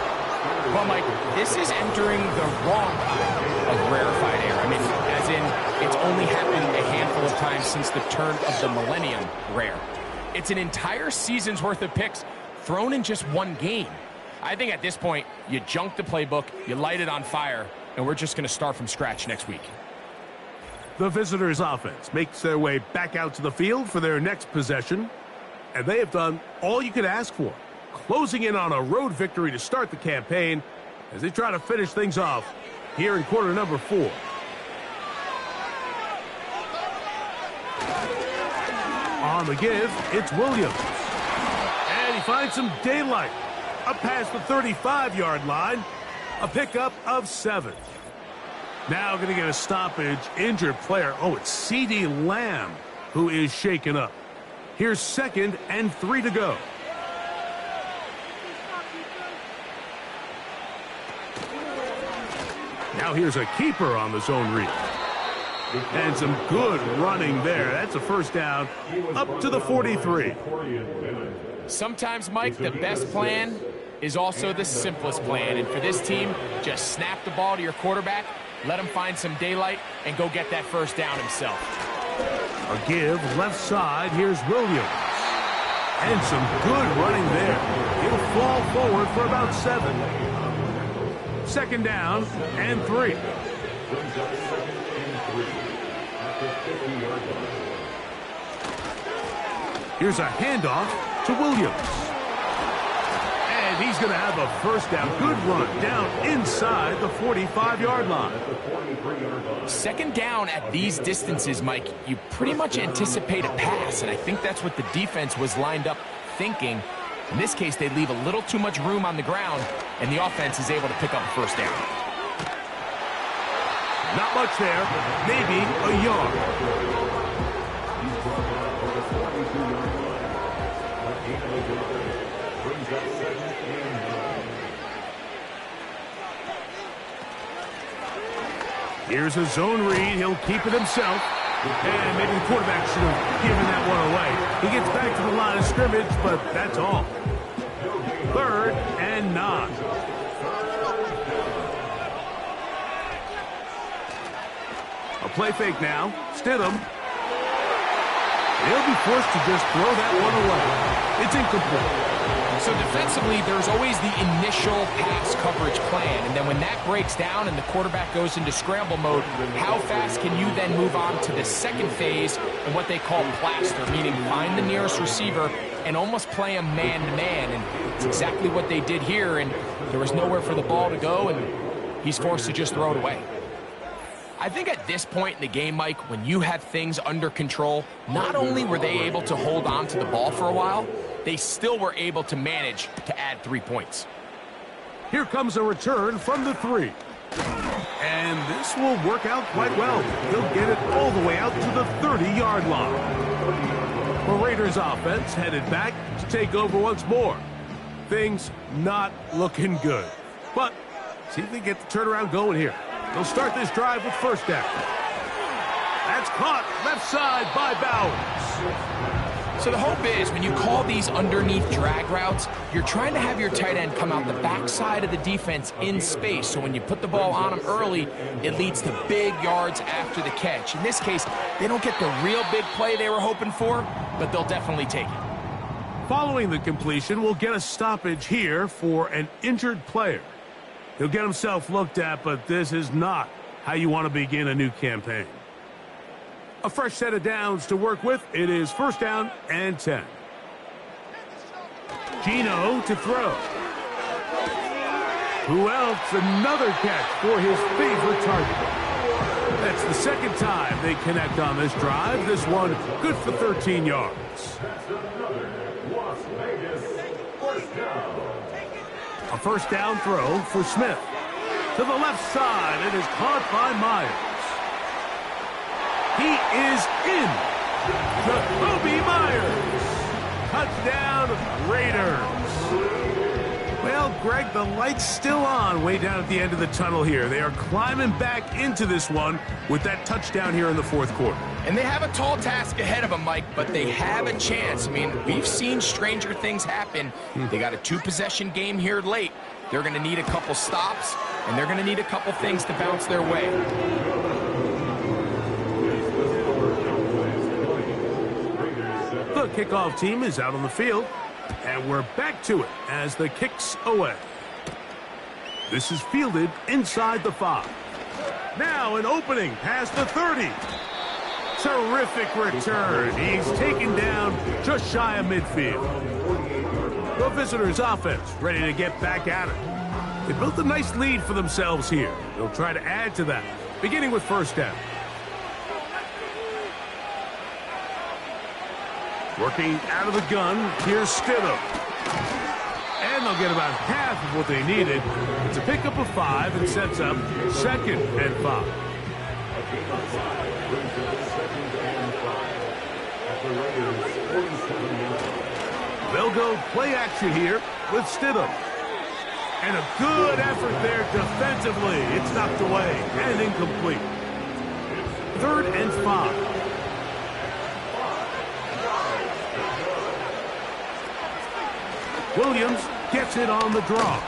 Well, Mike, this is entering the wrong kind of rarefied air. I mean, as in, it's only happened a handful of times since the turn of the millennium rare. It's an entire season's worth of picks thrown in just one game. I think at this point, you junk the playbook, you light it on fire, and we're just going to start from scratch next week. The visitors' offense makes their way back out to the field for their next possession, and they have done all you could ask for, closing in on a road victory to start the campaign as they try to finish things off here in quarter number 4. On the give, it's Williams. And he finds some daylight up past the 35-yard line, a pickup of 7. Now going to get a stoppage, injured player. Oh, it's CeeDee Lamb who is shaken up. Here's 2nd and 3 to go. Now here's a keeper on the zone read. And some good running there. That's a 1st down up to the 43. Sometimes, Mike, the best plan is also the simplest plan. And for this team, just snap the ball to your quarterback, let him find some daylight, and go get that 1st down himself. A give left side. Here's Williams. And some good running there. He'll fall forward for about 7. 2nd down and 3. Here's a handoff to Williams. And he's going to have a first down. Good run down inside the 45-yard line. Second down at these distances, Mike, you pretty much anticipate a pass, and I think that's what the defense was lined up thinking. In this case, they leave a little too much room on the ground, and the offense is able to pick up a first down. Not much there, maybe a yard. Here's a zone read. He'll keep it himself. And maybe the quarterback should have given that one away. He gets back to the line of scrimmage, but that's all. 3rd and 9. A play fake now. Stidham. He'll be forced to just throw that one away. It's incomplete. So defensively, there's always the initial pass coverage plan, and then when that breaks down and the quarterback goes into scramble mode, how fast can you then move on to the second phase and what they call plaster, meaning find the nearest receiver and almost play him man-to-man, and it's exactly what they did here, and there was nowhere for the ball to go, and he's forced to just throw it away. I think at this point in the game, Mike, when you have things under control, not only were they able to hold on to the ball for a while, they still were able to manage to add 3 points. Here comes a return from the 3. And this will work out quite well. They'll get it all the way out to the 30-yard line. The Raiders offense headed back to take over once more. Things not looking good. But see if they get the turnaround going here. They'll start this drive with first down. That's caught left side by Bowers. So the hope is when you call these underneath drag routes, you're trying to have your tight end come out the backside of the defense in space. So when you put the ball on him early, it leads to big yards after the catch. In this case, they don't get the real big play they were hoping for, but they'll definitely take it. Following the completion, we'll get a stoppage here for an injured player. He'll get himself looked at, but this is not how you want to begin a new campaign. A fresh set of downs to work with. It is first down and 10. Gino to throw. Who else? Another catch for his favorite target. That's the second time they connect on this drive. This one good for 13 yards. A first down throw for Smith. To the left side, it is caught by Myers. He is in. Jacoby Myers. Touchdown, Raiders. Well, Greg, the light's still on way down at the end of the tunnel here. They are climbing back into this one with that touchdown here in the fourth quarter. And they have a tall task ahead of them, Mike, but they have a chance. I mean, we've seen stranger things happen. They got a 2-possession game here late. They're going to need a couple stops, and they're going to need a couple things to bounce their way. The kickoff team is out on the field, and we're back to it as the kick's away. This is fielded inside the 5. Now an opening past the 30. Terrific return. He's taken down just shy of midfield. The visitors' offense ready to get back at it. They built a nice lead for themselves here. They'll try to add to that, beginning with first down. Working out of the gun, here's Stidham. And they'll get about half of what they needed. It's a pickup of 5 and sets up second and 5. They'll go play action here with Stidham. And a good effort there defensively. It's knocked away and incomplete. 3rd and 5. Williams gets it on the draw.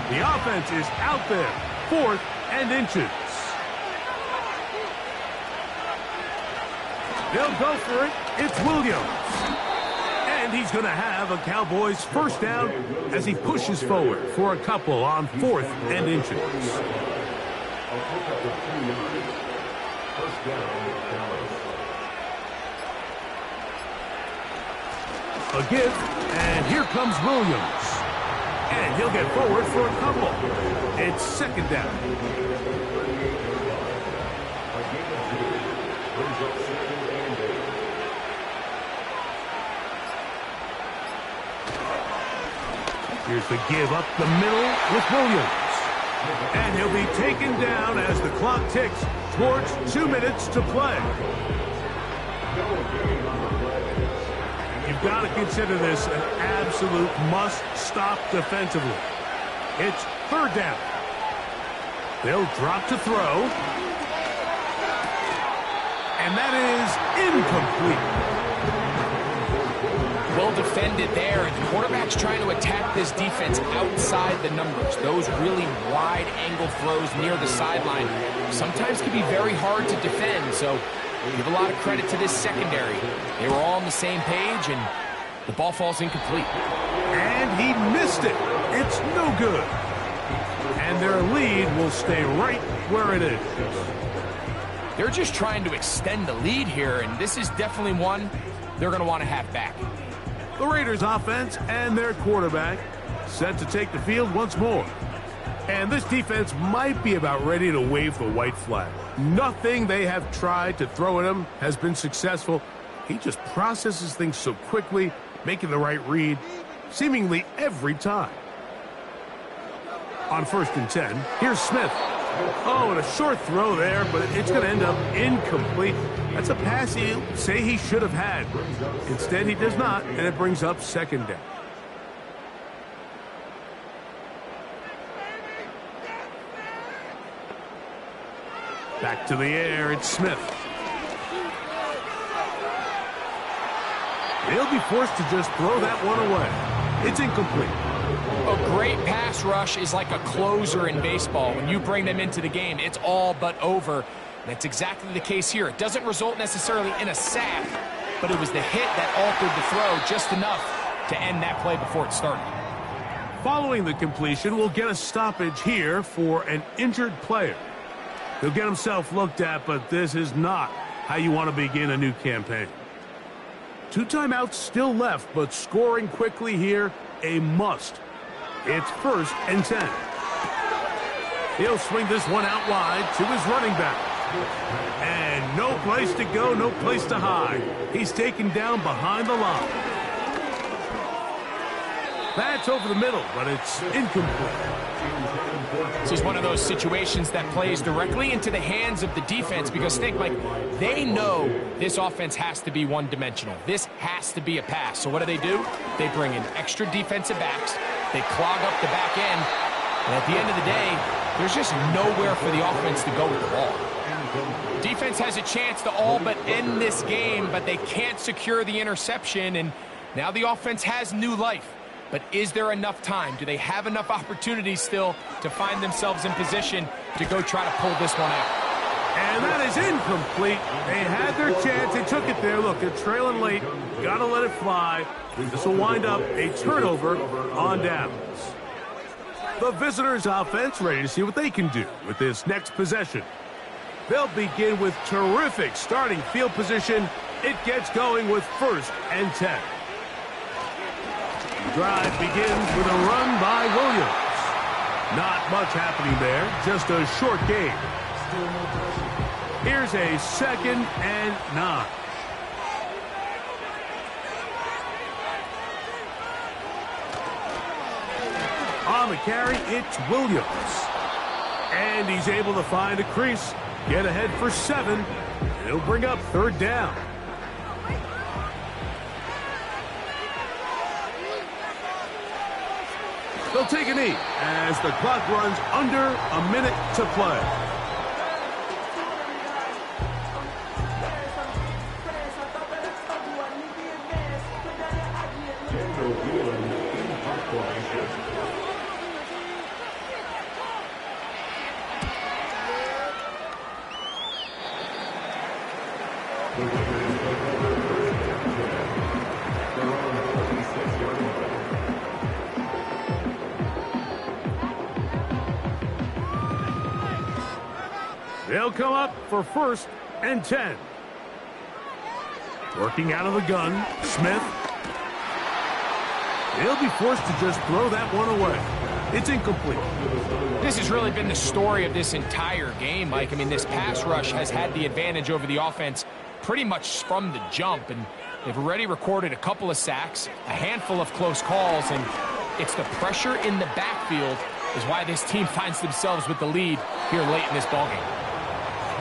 The offense is out there, 4th and inches. They'll go for it. It's Williams. And he's going to have a Cowboys first down as he pushes forward for a couple on 4th and inches. A pickup of 2 yards. First down, Dallas. A give, and here comes Williams. And he'll get forward for a couple. It's 2nd down. A gain of 2. Brings up 2nd and 8. Here's the give up the middle with Williams. And he'll be taken down as the clock ticks towards 2 minutes to play. You've got to consider this an absolute must-stop defensively. It's 3rd down. They'll drop to throw. And that is incomplete. Well defended there, and the quarterback's trying to attack this defense outside the numbers. Those really wide-angle throws near the sideline sometimes can be very hard to defend, so give a lot of credit to this secondary. They were all on the same page, and the ball falls incomplete. And he missed it. It's no good. And their lead will stay right where it is. They're just trying to extend the lead here, and this is definitely one they're going to want to have back. The Raiders offense and their quarterback set to take the field once more. And this defense might be about ready to wave the white flag. Nothing they have tried to throw at him has been successful. He just processes things so quickly, making the right read seemingly every time. On 1st and 10, here's Smith. Oh, and a short throw there, but it's going to end up incomplete. That's a pass he'll say he should have had. Instead, he does not, and it brings up 2nd down. Back to the air, it's Smith. They'll be forced to just throw that one away. It's incomplete. A great pass rush is like a closer in baseball. When you bring them into the game, it's all but over. That's exactly the case here. It doesn't result necessarily in a sack, but it was the hit that altered the throw just enough to end that play before it started. Following the completion, we'll get a stoppage here for an injured player. He'll get himself looked at, but this is not how you want to begin a new campaign. 2 timeouts still left, but scoring quickly here, a must. It's 1st and 10. He'll swing this one out wide to his running back. And no place to go, no place to hide. He's taken down behind the line. That's over the middle, but it's incomplete. This is one of those situations that plays directly into the hands of the defense because, think, Mike, they know this offense has to be one-dimensional. This has to be a pass. So what do? They bring in extra defensive backs. They clog up the back end. And at the end of the day, there's just nowhere for the offense to go with the ball. Defense has a chance to all but end this game, but they can't secure the interception, and now the offense has new life. But is there enough time? Do they have enough opportunities still to find themselves in position to go try to pull this one out? And that is incomplete. They had their chance. They took it there. Look, they're trailing late. Got to let it fly. This will wind up a turnover on downs. The visitors' offense ready to see what they can do with this next possession. They'll begin with terrific starting field position. It gets going with 1st and 10. The drive begins with a run by Williams. Not much happening there, just a short game. Here's a 2nd and 9. On the carry, it's Williams. And he's able to find a crease, get ahead for 7. He'll bring up 3rd down. They'll take a knee as the clock runs under a minute to play. The winner They'll come up for 1st and 10. Working out of the gun, Smith. They'll be forced to just throw that one away. It's incomplete. This has really been the story of this entire game, Mike. I mean, this pass rush has had the advantage over the offense pretty much from the jump, and they've already recorded a couple of sacks, a handful of close calls, and it's the pressure in the backfield is why this team finds themselves with the lead here late in this ballgame.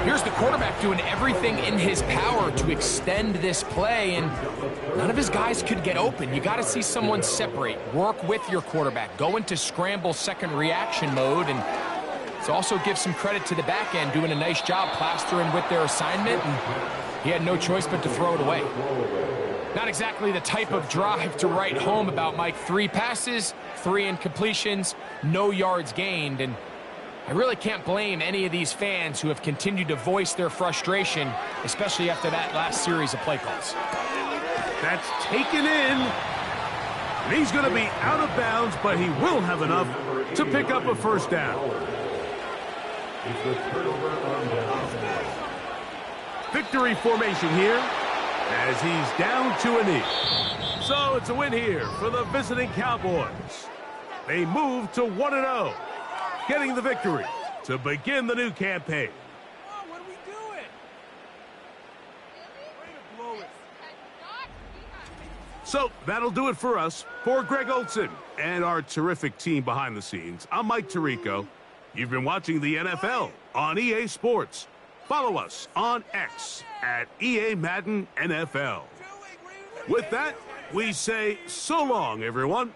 Here's the quarterback doing everything in his power to extend this play, and none of his guys could get open. You got to see someone separate, work with your quarterback, go into scramble second reaction mode, and let's also give some credit to the back end doing a nice job plastering with their assignment, and he had no choice but to throw it away. Not exactly the type of drive to write home about, Mike. 3 passes, 3 incompletions, no yards gained, and I really can't blame any of these fans who have continued to voice their frustration, especially after that last series of play calls. That's taken in. And he's going to be out of bounds, but he will have enough to pick up a 1st down. Victory formation here as he's down to a knee. So it's a win here for the visiting Cowboys. They move to 1-0, getting the victory to begin the new campaign. What are we doing? So that'll do it for us. For Greg Olson and our terrific team behind the scenes, I'm Mike Tirico. You've been watching the NFL on EA Sports. Follow us on X at EA Madden NFL. With that, we say so long, everyone.